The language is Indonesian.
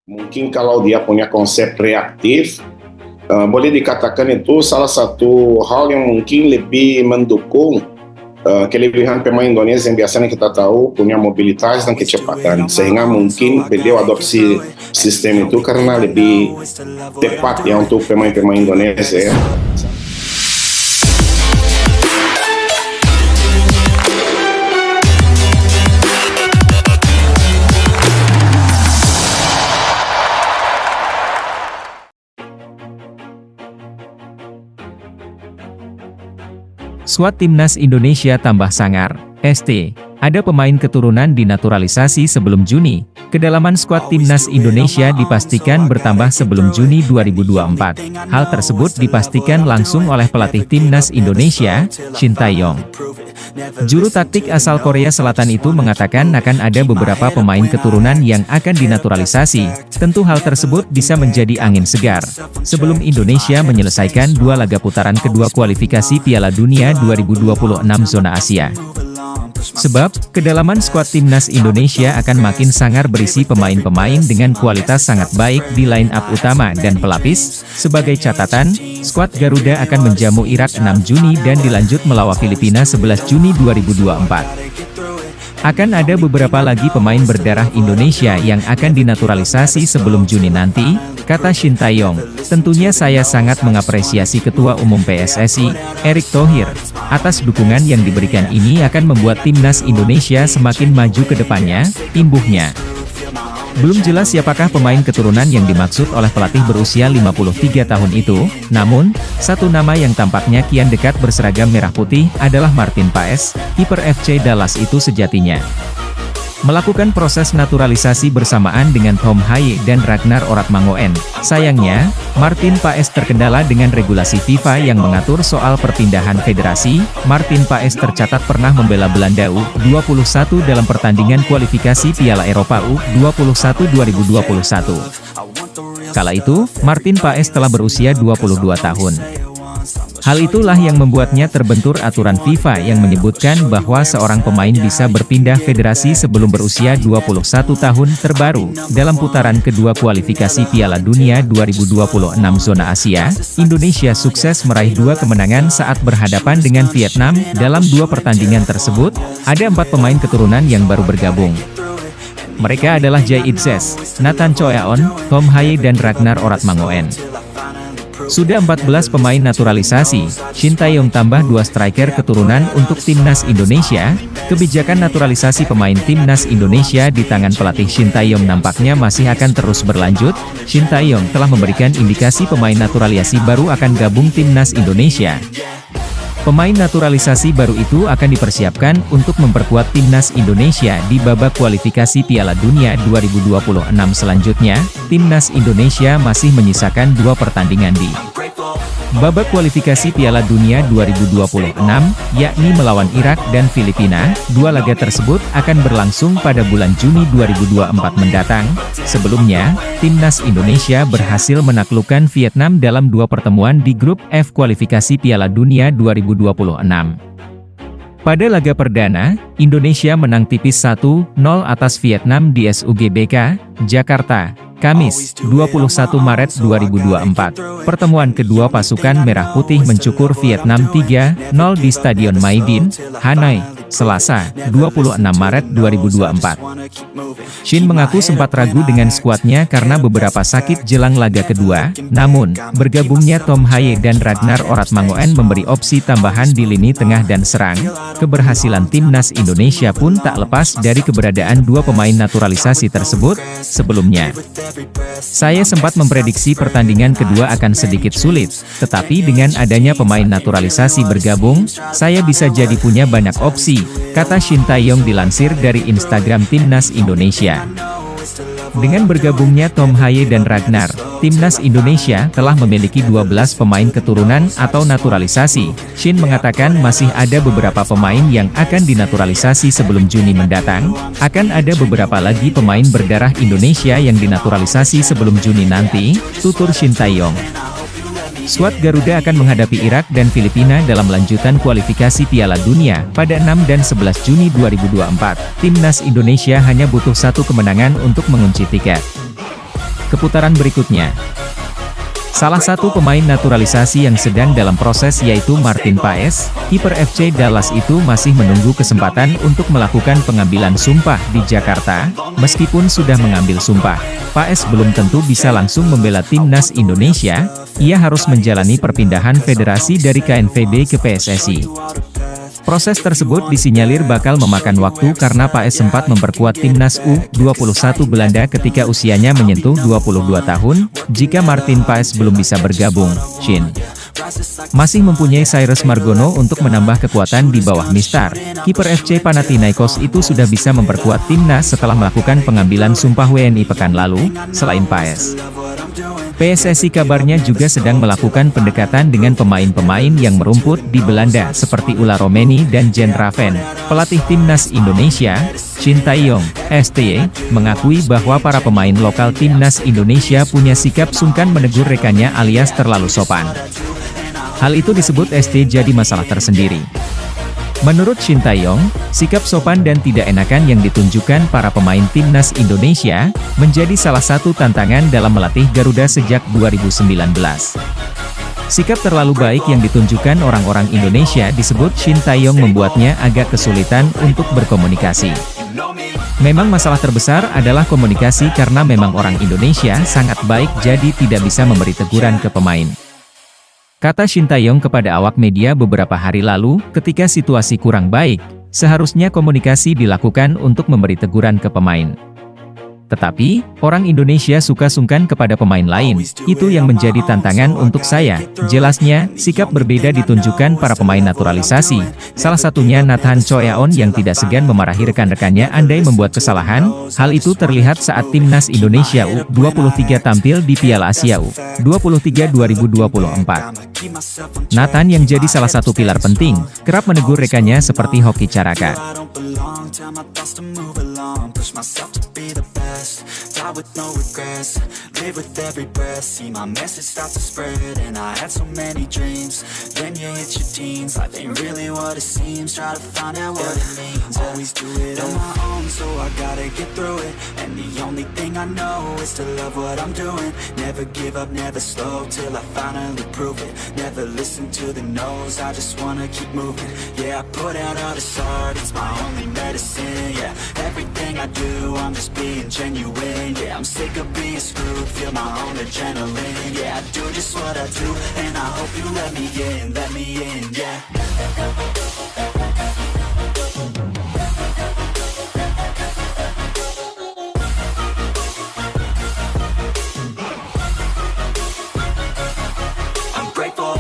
Mungkin kalau dia punya konsep reaktif, boleh dikatakan itu salah satu hal yang mungkin lebih mendukung kelebihan pemain Indonesia yang biasanya kita tahu punya mobilitas dan kecepatan, sehingga mungkin beliau adopsi sistem itu karena lebih tepat ya untuk pemain-pemain Indonesia ya. Skuad Timnas Indonesia tambah sangar, ST. Ada pemain keturunan dinaturalisasi sebelum Juni. Kedalaman skuad Timnas Indonesia dipastikan bertambah sebelum Juni 2024. Hal tersebut dipastikan langsung oleh pelatih Timnas Indonesia, Shin Tae-yong. Juru taktik asal Korea Selatan itu mengatakan akan ada beberapa pemain keturunan yang akan dinaturalisasi. Tentu hal tersebut bisa menjadi angin segar sebelum Indonesia menyelesaikan dua laga putaran kedua kualifikasi Piala Dunia 2026 zona Asia. Sebab, kedalaman skuad Timnas Indonesia akan makin sangar berisi pemain-pemain dengan kualitas sangat baik di line-up utama dan pelapis. Sebagai catatan, skuad Garuda akan menjamu Irak 6 Juni dan dilanjut melawan Filipina 11 Juni 2024. Akan ada beberapa lagi pemain berdarah Indonesia yang akan dinaturalisasi sebelum Juni nanti, kata Shin Tae-yong. Tentunya saya sangat mengapresiasi Ketua Umum PSSI, Erick Thohir, atas dukungan yang diberikan. Ini akan membuat Timnas Indonesia semakin maju ke depannya, imbuhnya. Belum jelas siapakah pemain keturunan yang dimaksud oleh pelatih berusia 53 tahun itu, namun, satu nama yang tampaknya kian dekat berseragam merah putih adalah Martin Paes, kiper FC Dallas itu sejatinya melakukan proses naturalisasi bersamaan dengan Tom Haye dan Ragnar Oratmangoen. Sayangnya, Martin Paes terkendala dengan regulasi FIFA yang mengatur soal perpindahan federasi. Martin Paes tercatat pernah membela Belanda U21 dalam pertandingan kualifikasi Piala Eropa U21 2021. Kala itu, Martin Paes telah berusia 22 tahun. Hal itulah yang membuatnya terbentur aturan FIFA yang menyebutkan bahwa seorang pemain bisa berpindah federasi sebelum berusia 21 tahun terbaru. Dalam putaran kedua kualifikasi Piala Dunia 2026 zona Asia, Indonesia sukses meraih 2 kemenangan saat berhadapan dengan Vietnam. Dalam 2 pertandingan tersebut, ada 4 pemain keturunan yang baru bergabung. Mereka adalah Jay Itzes, Nathan Choeaon, Tom Haye dan Ragnar Oratmangoen. Sudah 14 pemain naturalisasi, Shin Tae-yong tambah 2 striker keturunan untuk Timnas Indonesia. Kebijakan naturalisasi pemain Timnas Indonesia di tangan pelatih Shin Tae-yong nampaknya masih akan terus berlanjut. Shin Tae-yong telah memberikan indikasi pemain naturalisasi baru akan gabung Timnas Indonesia. Pemain naturalisasi baru itu akan dipersiapkan untuk memperkuat Timnas Indonesia di babak kualifikasi Piala Dunia 2026 selanjutnya. Timnas Indonesia masih menyisakan 2 pertandingan di babak kualifikasi Piala Dunia 2026, yakni melawan Irak dan Filipina. 2 laga tersebut akan berlangsung pada bulan Juni 2024 mendatang. Sebelumnya, Timnas Indonesia berhasil menaklukkan Vietnam dalam 2 pertemuan di grup F kualifikasi Piala Dunia 2026. Pada laga perdana, Indonesia menang tipis 1-0 atas Vietnam di SUGBK, Jakarta, Kamis, 21 Maret 2024. Pertemuan kedua pasukan Merah Putih mencukur Vietnam 3-0 di Stadion Maidin, Hanoi, Selasa, 26 Maret 2024. Shin mengaku sempat ragu dengan skuadnya karena beberapa sakit jelang laga kedua, namun, bergabungnya Tom Haye dan Ragnar Oratmangoen memberi opsi tambahan di lini tengah dan serang. Keberhasilan Timnas Indonesia pun tak lepas dari keberadaan 2 pemain naturalisasi tersebut. Sebelumnya, saya sempat memprediksi pertandingan kedua akan sedikit sulit, tetapi dengan adanya pemain naturalisasi bergabung, saya bisa jadi punya banyak opsi, kata Shin Tae-yong dilansir dari Instagram Timnas Indonesia. Dengan bergabungnya Tom Haye dan Ragnar, Timnas Indonesia telah memiliki 12 pemain keturunan atau naturalisasi. Shin mengatakan masih ada beberapa pemain yang akan dinaturalisasi sebelum Juni mendatang. Akan ada beberapa lagi pemain berdarah Indonesia yang dinaturalisasi sebelum Juni nanti, tutur Shin Tae-yong. Skuad Garuda akan menghadapi Irak dan Filipina dalam lanjutan kualifikasi Piala Dunia pada 6 dan 11 Juni 2024. Timnas Indonesia hanya butuh 1 kemenangan untuk mengunci tiket. ke putaran berikutnya. Salah satu pemain naturalisasi yang sedang dalam proses yaitu Martin Paes, kiper FC Dallas itu masih menunggu kesempatan untuk melakukan pengambilan sumpah di Jakarta. Meskipun sudah mengambil sumpah, Paes belum tentu bisa langsung membela timnas Indonesia. Ia harus menjalani perpindahan federasi dari KNVB ke PSSI. Proses tersebut disinyalir bakal memakan waktu karena Paes sempat memperkuat timnas U21 Belanda ketika usianya menyentuh 22 tahun. Jika Martin Paes belum bisa bergabung, Shin masih mempunyai Cyrus Margono untuk menambah kekuatan di bawah Mistar. Kiper FC Panathinaikos itu sudah bisa memperkuat timnas setelah melakukan pengambilan sumpah WNI pekan lalu. Selain Paes, PSSI kabarnya juga sedang melakukan pendekatan dengan pemain-pemain yang merumput di Belanda seperti Ula Romeni dan Jen Raven. Pelatih timnas Indonesia, Shin Tae-yong, STY, mengakui bahwa para pemain lokal timnas Indonesia punya sikap sungkan menegur rekannya alias terlalu sopan. Hal itu disebut ST jadi masalah tersendiri. Menurut Shin Tae-yong, sikap sopan dan tidak enakan yang ditunjukkan para pemain timnas Indonesia, menjadi salah satu tantangan dalam melatih Garuda sejak 2019. Sikap terlalu baik yang ditunjukkan orang-orang Indonesia disebut Shin Tae-yong membuatnya agak kesulitan untuk berkomunikasi. Memang masalah terbesar adalah komunikasi karena memang orang Indonesia sangat baik jadi tidak bisa memberi teguran ke pemain. Kata Shin Tae-yong kepada awak media beberapa hari lalu, ketika situasi kurang baik, seharusnya komunikasi dilakukan untuk memberi teguran ke pemain. Tetapi, orang Indonesia suka sungkan kepada pemain lain, itu yang menjadi tantangan untuk saya. Jelasnya, sikap berbeda ditunjukkan para pemain naturalisasi, salah satunya Nathan Choeaon yang tidak segan memarahi rekan-rekannya andai membuat kesalahan. Hal itu terlihat saat timnas Indonesia U23 tampil di Piala Asia U23 2024. Nathan yang jadi salah satu pilar penting, kerap menegur rekannya seperti Hoki Caraka. Die with no regrets, live with every breath, see my message start to spread, and I had so many dreams. Then you hit your teens, life ain't really what it seems, try to find out what it means. Always do it on my own, so I gotta get through it, and the only thing I know is to love what I'm doing. Never give up, never slow, till I finally prove it. Never listen to the no's, I just wanna keep moving. Yeah, I put out all this art, it's my only medicine. Yeah, everything I do, I'm just being genuine. Yeah, I'm sick of being screwed, feel my own adrenaline. Yeah, I do just what I do, and I hope you let me in, yeah. I'm grateful